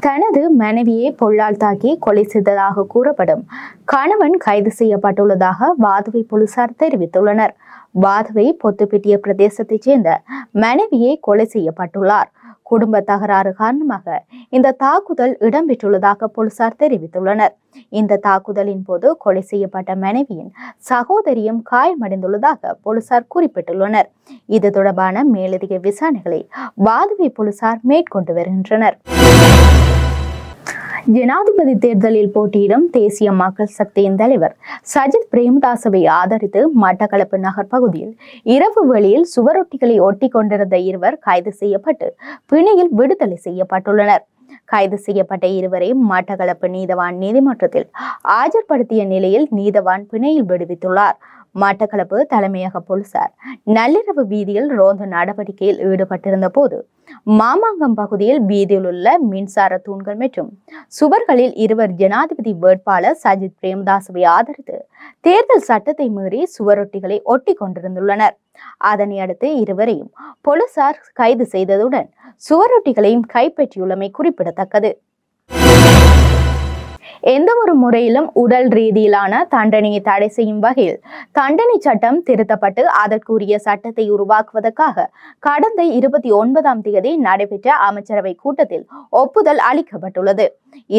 தனது மனைவியை பொல்லால் தாக்கி கொலை செய்ததாக கூறப்படும் கணவன் கைது செய்யப்பட்டுள்ளதாக வாதுவை போலீசார் தெரிவித்துள்ளனர். வாதுவை பொத்துப்பிட்டிய பிரதேசத்தைச் சேர்ந்த மனைவியை கொலை செய்யப்பட்டுள்ளார். குடும்ப தகராறு காரணமாக இந்த தாக்குதல் இடம்பெற்றுள்ளதாக போலீசார் தெரிவித்துள்ளனர். இந்த தாக்குதலின் போது கொலை செய்யப்பட்ட மனைவியின் சகோதரியும் காயமடைந்துள்ளதாக போலீசார் குறிப்பிட்டுள்ளனர். இது தொடர்பான மேலதிக விசாரணைகளை வாதுவை போலீசார் மேற்கொண்டு வருகின்றனர். ஜனாதிபதி தேர்தலில் போட்டியிடும் தேசிய மக்கள் சக்தியின் தலைவர் சஜித் பிரேமதாசவை ஆதரித்து மட்டக்களப்பு நகர் பகுதியில் இரவு வேளையில் சுவரொட்டிகளை ஒட்டி கொண்டிருந்த இருவர் கைது செய்யப்பட்டு பிணையில் விடுதலை செய்யப்பட்டுள்ளனர். கைது செய்யப்பட்ட இருவரை மட்டக்களப்பு நீதவான் நீதிமன்றத்தில் ஆஜர்படுத்திய நிலையில் நீதவான் பிணையில் விடுவித்துள்ளார். மட்டக்களப்பு தலைமையக போலீசார் நள்ளிரவு வீதியில் ரோந்து நடவடிக்கையில் ஈடுபட்டிருந்த போது மாமாங்கம் பகுதியில் வீதியில் உள்ள மின்சார தூண்கள் மற்றும் சுவர்களில் இருவர் ஜனாதிபதி வேட்பாளர் சஜித் பிரேமதாசவை ஆதரித்து தேர்தல் சட்டத்தை மீறி சுவரொட்டிகளை ஒட்டி கொண்டிருந்துள்ளனர். அதனை அடுத்து இருவரையும் போலீசார் கைது செய்ததுடன் சுவரொட்டிகளையும் கைப்பற்றியுள்ளமை குறிப்பிடத்தக்கது. எந்த ஒரு முறையிலும் உடல் ரீதியிலான தண்டனையை தடை செய்யும் வகையில் தண்டனை சட்டம் திருத்தப்பட்டு அதற்குரிய சட்டத்தை உருவாக்குவதற்காக கடந்த 29ஆம் தேதி நடைபெற்ற அமைச்சரவை கூட்டத்தில் ஒப்புதல் அளிக்கப்பட்டுள்ளது.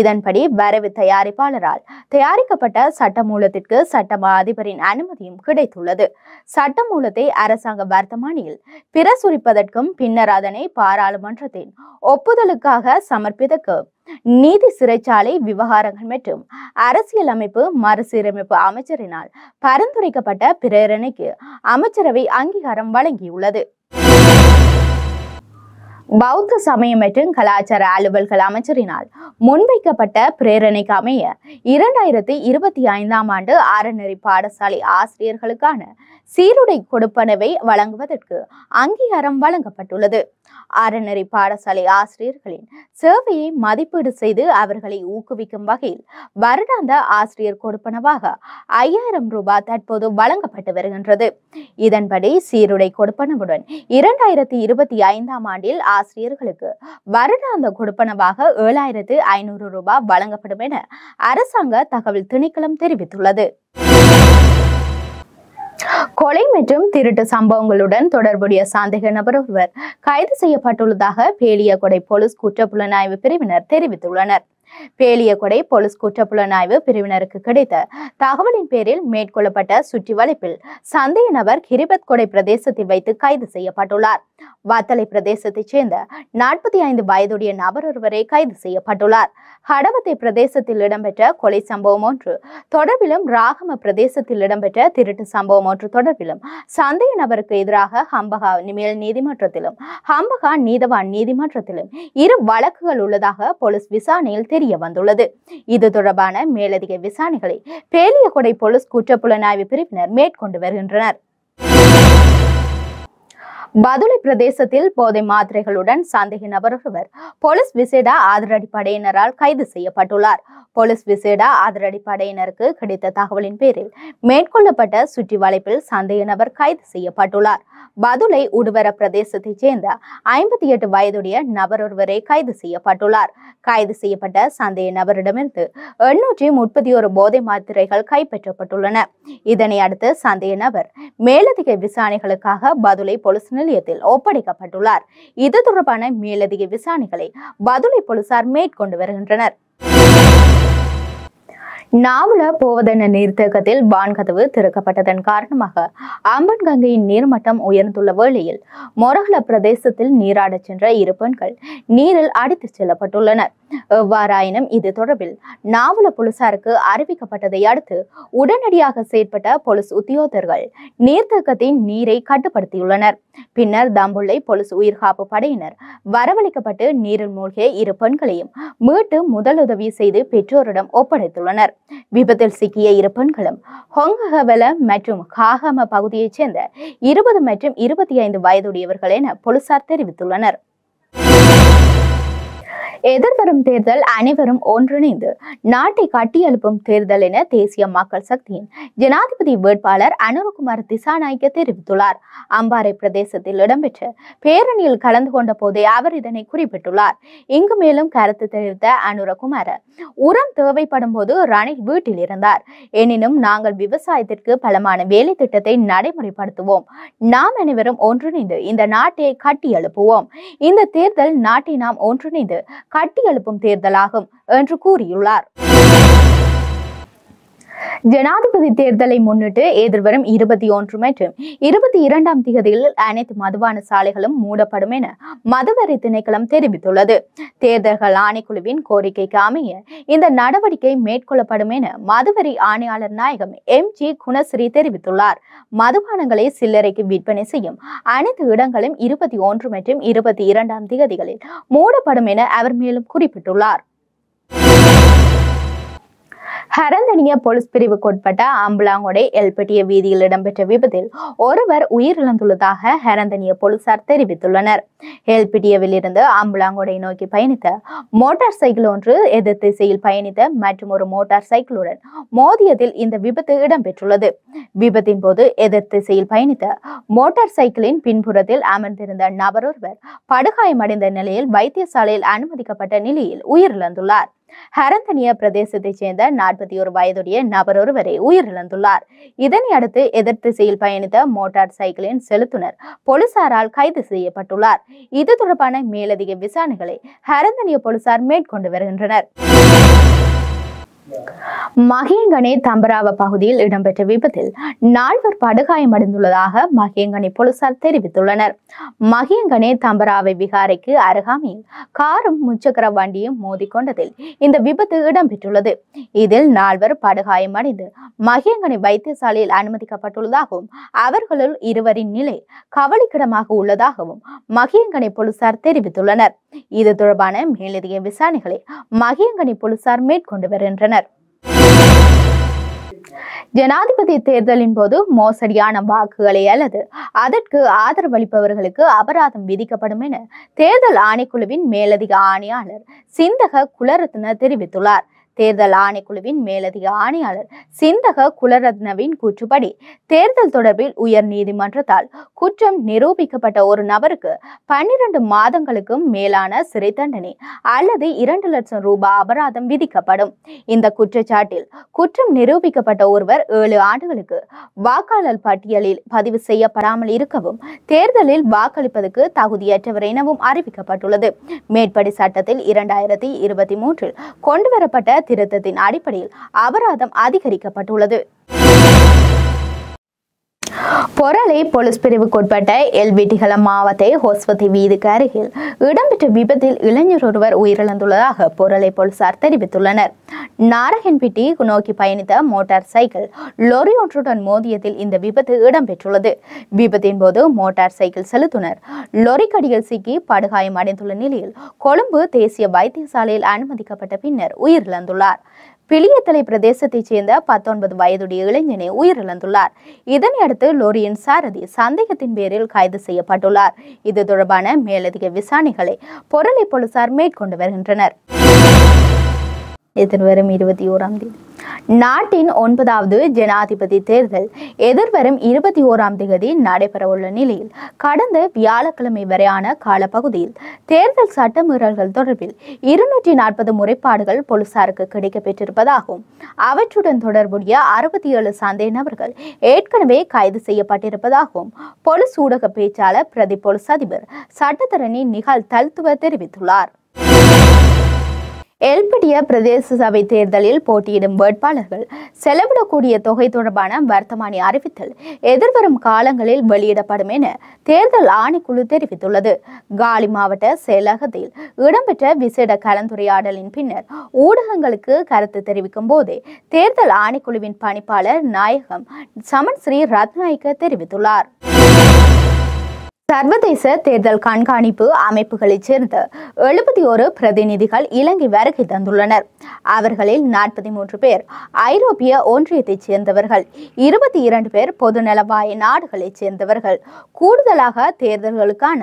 இதன்படி வரைவு தயாரிப்பாளரால் தயாரிக்கப்பட்ட சட்டமூலத்திற்கு சட்டமா அதிபரின் அனுமதியும் கிடைத்துள்ளது. சட்டமூலத்தை அரசாங்க வர்த்தமானியில் பிரசுரிப்பதற்கும் பின்னர் அதனை பாராளுமன்றத்தின் ஒப்புதலுக்காக சமர்ப்பித்தற்கு நீதி சிறைச்சாலை விவகாரங்கள் மற்றும் அரசியலமைப்பு மறுசீரமைப்பு அமைச்சரினால் பரிந்துரைக்கப்பட்ட பிரேரணைக்கு அமைச்சரவை அங்கீகாரம் வழங்கியுள்ளது. பௌத்த சமயம் மற்றும் கலாச்சார அலுவல்கள் அமைச்சரினால் முன்வைக்கப்பட்ட பிரேரணைக்கு அமைய 2025ஆம் ஆண்டு அறநெறி பாடசாலை ஆசிரியர்களுக்கான சீருடை கொடுப்பனவை வழங்குவதற்கு அங்கீகாரம் வழங்கப்பட்டுள்ளது. அறநெறி பாடசாலை ஆசிரியர்களின் சேவையை மதிப்பீடு செய்து அவர்களை ஊக்குவிக்கும் வகையில் வருடாந்த ஆசிரியர் கொடுப்பனவாக 5000 ரூபாய் தற்போது வழங்கப்பட்டு வருகின்றது. இதன்படி சீருடை கொடுப்பனவுடன் 2025ஆம் ஆண்டில் ஆசிரியர்களுக்கு வருடாந்த கொடுப்பனவாக 7500 ரூபாய் வழங்கப்படும் என அரசாங்க தகவல் திணைக்களம் தெரிவித்துள்ளது. கொலை மற்றும் திருட்டு சம்பவங்களுடன் தொடர்புடைய சந்தேக நபர் ஒருவர் கைது செய்யப்பட்டுள்ளதாக பேலியகொடை போலீஸ் குற்றப்புலனாய்வு பிரிவினர் தெரிவித்துள்ளனர். பேலியகொடை போலீஸ் குற்றப்புலனாய்வு பிரிவினருக்கு கிடைத்த தகவலின் பேரில் மேற்கொள்ளப்பட்ட சுற்றி வளைப்பில் சந்தேக நபர் கிரிபத் கொடை பிரதேசத்தில் வைத்து கைது செய்யப்பட்டுள்ளார். வத்தலை பிரதேசத்தைச் சேர்ந்த 45 வயதுடைய நபர் ஒருவரை கைது செய்யப்பட்டுள்ளார். ஹடவத்தை பிரதேசத்தில் இடம்பெற்ற கொலை சம்பவம் ஒன்று தொடர்பிலும் ராகம பிரதேசத்தில் இடம்பெற்ற திருட்டு சம்பவம் ஒன்று தொடர்பிலும் சந்தேக நபருக்கு எதிராக ஹம்பகா மேல் நீதிமன்றத்திலும் ஹம்பகா நீதவான் நீதிமன்றத்திலும் இரு வழக்குகள் உள்ளதாக போலீஸ் விசாரணையில் தெரிய வந்துள்ளது. இது தொடர்பான மேலதிக விசாரணைகளை பேலியகொடை போலீஸ் குற்றப்புலனாய்வு பிரிவினர் மேற்கொண்டு வருகின்றனர். பதுளை பிரதேசத்தில் போதை மாத்திரைகளுடன் சந்தேக நபர் ஒருவர் போலீஸ் விசேட அதிரடிப்படையினரால் கைது செய்யப்பட்டுள்ளார். போலீஸ் விசேட அதிரடிப்படையினருக்கு கிடைத்த தகவலின் பேரில் மேற்கொள்ளப்பட்ட சுற்றி வளைப்பில் சந்தேக நபர் கைது செய்யப்பட்டுள்ளார். பதுளை உடுவர பிரதேசத்தைச் சேர்ந்த 58 வயதுடைய நபர் ஒருவரை கைது செய்யப்பட்டுள்ளார். கைது செய்யப்பட்ட சந்தேக நபரிடமிருந்து 831 போதை மாத்திரைகள் கைப்பற்றப்பட்டுள்ளன. இதனை அடுத்து சந்தேக நபர் மேலதிக விசாரணைகளுக்காக பதுளை போலீஸ் நிலையத்தில் ஒப்படைக்கப்பட்டுள்ளார். இது தொடர்பான மேலதிக விசாரணைகளை பதுளை போலீசார் மேற்கொண்டு வருகின்றனர். நாவல போவதென நீர்த்தேக்கத்தில் வான்கதவு திறக்கப்பட்டதன் காரணமாக அம்பன் கங்கையின் நீர்மட்டம் உயர்ந்துள்ள வேளையில் மொரகல பிரதேசத்தில் நீராடச் சென்ற 2 பெண்கள் நீரில் அடித்துச் செல்லப்பட்டுள்ளனர். எவ்வாறாயினும் இது தொடர்பில் நாவல போலீசாருக்கு அறிவிக்கப்பட்டதை அடுத்து உடனடியாக செயற்பட்ட போலீஸ் உத்தியோகத்தர்கள் நீர்த்தேக்கத்தின் நீரை கட்டுப்படுத்தியுள்ளனர். பின்னர் தம்புள்ளை போலீஸ் உயிர்காப்பு படையினர் வரவழைக்கப்பட்டு நீரில் மூழ்கிய 2 பெண்களையும் மீட்டு முதலுதவி செய்து பெற்றோரிடம் ஒப்படைத்துள்ளனர். விபத்தில் சிக்கிய 2 பெண்களும் ஹொங்கஹவல மற்றும் காகம பகுதியைச் சேர்ந்த 20 மற்றும் 25 வயதுடையவர்கள் என போலீசார் தெரிவித்துள்ளனர். எதிர்வரும் தேர்தல் அனைவரும் ஒன்றிணைந்து நாட்டை கட்டியெழுப்பும் தேர்தல் என தேசிய மக்கள் சக்தியின் ஜனாதிபதி வேட்பாளர் அனுரகுமார் திசாநாயக்க தெரிவித்துள்ளார். அம்பாறை பிரதேசத்தில் இடம்பெற்ற பேரணியில் கலந்து கொண்ட போதே அவர் இதனை குறிப்பிட்டுள்ளார். இங்கு மேலும் கருத்து தெரிவித்த அனுரகுமார், உரம் தேவைப்படும் போது ரணில் வீட்டில் இருந்தார். எனினும் நாங்கள் விவசாயத்திற்கு பலமான வேலை திட்டத்தை நடைமுறைப்படுத்துவோம். நாம் அனைவரும் ஒன்றிணைந்து இந்த நாட்டை கட்டியெழுப்புவோம். இந்த தேர்தல் நாட்டை நாம் ஒன்றிணைந்து கட்டியெழுப்பும் தேர்தலாகும் என்று கூறியுள்ளார். ஜனாதிபதி தேர்தலை முன்னிட்டு எதிர்வரும் 21 மற்றும் 22ஆம் தேதிகளில் அனைத்து மதுபான சாலைகளும் மூடப்படும் என மதுவரி திணைக்களம் தெரிவித்துள்ளது. தேர்தல்கள் ஆணைக்குழுவின் கோரிக்கைக்கு அமைய இந்த நடவடிக்கை மேற்கொள்ளப்படும் என மதுவரி ஆணையாளர் நாயகம் MG குணஸ்ரீ தெரிவித்துள்ளார். மதுபானங்களை சில்லறைக்கு விற்பனை செய்யும் அனைத்து இடங்களும் 21 மற்றும் 22ஆம் தேதிகளில் மூடப்படும் என அவர் மேலும் குறிப்பிட்டுள்ளார். ஹரந்தனிய போலீஸ் பிரிவுக்குட்பட்ட அம்பலாங்கொடை எல்பட்டிய வீதியில் இடம்பெற்ற விபத்தில் ஒருவர் உயிரிழந்துள்ளதாக ஹரந்தனிய போலீசார் தெரிவித்துள்ளனர். எல்பிட்டியவில் இருந்து அம்பலாங்கொடை நோக்கி பயணித்த மோட்டார் சைக்கிள் ஒன்று எதிர் திசையில் பயணித்த மற்றும் ஒரு மோட்டார் சைக்கிளுடன் மோதியதில் இந்த விபத்து இடம்பெற்றுள்ளது. விபத்தின் போது எதிர் திசையில் பயணித்த மோட்டார் சைக்கிளின் பின்புறத்தில் அமர்ந்திருந்த நபர் ஒருவர் படுகாயமடைந்த நிலையில் வைத்தியசாலையில் அனுமதிக்கப்பட்ட நிலையில் உயிரிழந்துள்ளார். ஹரந்தனிய பிரதேசத்தைச் சேர்ந்த 41 வயதுடைய நபர் ஒருவரை உயிரிழந்துள்ளார். இதனை அடுத்து எதிர் திசையில் பயணித்த மோட்டார் சைக்கிளின் செலுத்துனர் போலீசாரால் கைது செய்யப்பட்டுள்ளார். இது தொடர்பான மேலதிக விசாரணைகளை ஹரந்தனிய போலீசார் மேற்கொண்டு வருகின்றனர். மகியங்கனை தம்பராவ பகுதியில் இடம்பெற்ற விபத்தில் 4 படுகாயமடைந்துள்ளதாக மகியங்கனை போலீசார் தெரிவித்துள்ளனர். மகியங்கனை தம்பராவை விகாரைக்கு அருகாமையில் காரும் முச்சக்கர வண்டியும் மோதிக்கொண்டதில் இந்த விபத்து இடம்பெற்றுள்ளது. இதில் 4 படுகாயமடைந்து மகியங்கனை வைத்தியசாலையில் அனுமதிக்கப்பட்டுள்ளதாகவும் அவர்களுள் 2 நிலை கவலைக்கிடமாக உள்ளதாகவும் மகியங்கனை போலீசார் தெரிவித்துள்ளனர். இது தொடர்பான மேலதிக விசாரணைகளை மகியங்கனை போலீசார் மேற்கொண்டு வருகின்றனர். ஜனாதிபதி தேர்தலின் போது மோசடியான வாக்குகளை அல்லது அதற்கு ஆதரவளிப்பவர்களுக்கு அபராதம் விதிக்கப்படும் என தேர்தல் ஆணைக்குழுவின் மேலதிக ஆணையாளர் சிந்தக குலரத்ன தெரிவித்துள்ளார். தேர்தல் ஆணைக்குழுவின் மேலதிக ஆணையாளர் சிந்தக குலரத்னவின் கூற்றுப்படி தேர்தல் தொடர்பில் உயர் நீதிமன்றத்தால் குற்றம் நிரூபிக்கப்பட்ட ஒரு நபருக்கு 12 மாதங்களுக்கும் மேலான சிறை தண்டனை அல்லது 2 லட்சம் ரூபாய் அபராதம் விதிக்கப்படும். இந்த குற்றச்சாட்டில் குற்றம் நிரூபிக்கப்பட்ட ஒருவர் 7 ஆண்டுகளுக்கு வாக்காளர் பட்டியலில் பதிவு செய்யப்படாமல் இருக்கவும் தேர்தலில் வாக்களிப்பதற்கு தகுதியற்றவர் எனவும் அறிவிக்கப்பட்டுள்ளது. மேற்படி சட்டத்தில் 2023 கொண்டுவரப்பட்ட திருத்தத்தின் அடிப்படையில் அபராதம் அதிகரிக்கப்பட்டுள்ளது. பொரளை போலீஸ் பிரிவுக்குட்பட்ட எல்விட்டிகள மாவட்ட ஹொஸ்வதி வீதிக்கு அருகில் இடம்பெற்ற விபத்தில் இளைஞர் ஒருவர் உயிரிழந்துள்ளதாக பொரளை போலீசார் தெரிவித்துள்ளனர். நாரகன்பட்டி நோக்கி பயணித்த மோட்டார் சைக்கிள் லொரி ஒன்றுடன் மோதியதில் இந்த விபத்து இடம்பெற்றுள்ளது. விபத்தின் போது மோட்டார் சைக்கிள் செலுத்துனர் லொரிக்கடியில் சிக்கி படுகாயம் அடைந்துள்ள நிலையில் கொழும்பு தேசிய வைத்தியசாலையில் அனுமதிக்கப்பட்ட பின்னர் உயிரிழந்துள்ளார். பிளியத்தலை பிரதேசத்தைச் சேர்ந்த 19 வயதுடைய இளைஞனை உயிரிழந்துள்ளார். இதனையடுத்து லோரியின் சாரதி சந்தேகத்தின் பேரில் கைது செய்யப்பட்டுள்ளார். இது தொடர்பான மேலதிக விசாரணைகளை பொரளை போலீசார் மேற்கொண்டு வருகின்றனர். எதிர்வரும் 21ஆம் தேதி நாட்டின் 9வது ஜனாதிபதி தேர்தல் எதிர்வரும் 21ஆம் தேதி நடைபெறவுள்ள நிலையில் கடந்த வியாழக்கிழமை வரையான காலப்பகுதியில் தேர்தல் சட்டமீறல்கள் தொடர்பில் 240 முறைப்பாடுகள் போலீசாருக்கு கிடைக்கப்பெற்றிருப்பதாகவும் அவற்றுடன் தொடர்புடைய 67 சந்தேக நபர்கள் ஏற்கனவே கைது செய்யப்பட்டிருப்பதாகவும் போலீஸ் ஊடக பேச்சாளர் பிரதி போலீஸ் அதிபர் சட்டத்தரணி நிகால் தல்துவ தெரிவித்துள்ளார். எல்பிட்டிய பிரதேச சபை தேர்தலில் போட்டியிடும் வேட்பாளர்கள் செலவிடக்கூடிய தொகை தொடர்பான வர்த்தமானி அறிவித்தல் எதிர்வரும் காலங்களில் வெளியிடப்படும் என தேர்தல் ஆணைக்குழு தெரிவித்துள்ளது. காலி மாவட்ட செயலகத்தில் இடம்பெற்ற விசேட கலந்துரையாடலின் பின்னர் ஊடகங்களுக்கு கருத்து தெரிவிக்கும் போதே தேர்தல் ஆணைக்குழுவின் பணிப்பாளர் நாயகம் சமன் ஸ்ரீ ரத்நாயக்க தெரிவித்துள்ளார். சர்வதேச தேர்தல் கண்காணிப்பு அமைப்புகளைச் சேர்ந்த 71 பிரதிநிதிகள் இலங்கை வருகை தந்துள்ளனர். அவர்களில் 43 பேர் ஐரோப்பிய ஒன்றியத்தைச் சேர்ந்தவர்கள், 22 பேர் பொதுநலவாய நாடுகளைச் சேர்ந்தவர்கள். கூடுதலாக தேர்தல்களுக்கான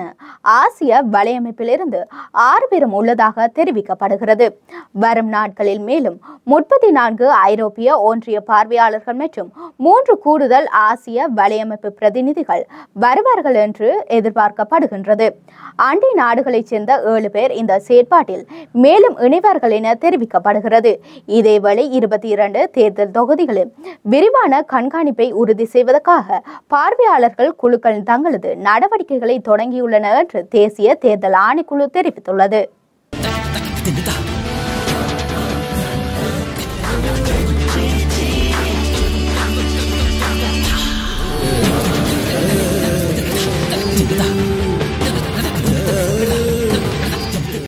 ஆசிய வலையமைப்பிலிருந்து 6 பேரும் உள்ளதாக தெரிவிக்கப்படுகிறது. வரும் நாட்களில் மேலும் 34 ஐரோப்பிய ஒன்றிய பார்வையாளர்கள் மற்றும் 3 கூடுதல் ஆசிய வலையமைப்பு பிரதிநிதிகள் வருவார்கள் என்று எதிர்பார்க்கப்படுகின்றது. அண்டை நாடுகளைச் சேர்ந்த 7 பேர் இந்த செயற்பாட்டில் மேலும் இணைவார்கள் என தெரிவிக்கப்படுகிறது. இதேவேளை 22 தேர்தல் தொகுதிகளில் விரிவான கண்காணிப்பை உறுதி செய்வதற்காக பார்வையாளர்கள் குழுக்கள் தங்களது நடவடிக்கைகளை தொடங்கியுள்ளன என்று தேசிய தேர்தல் ஆணைக்குழு தெரிவித்துள்ளது. Tidak.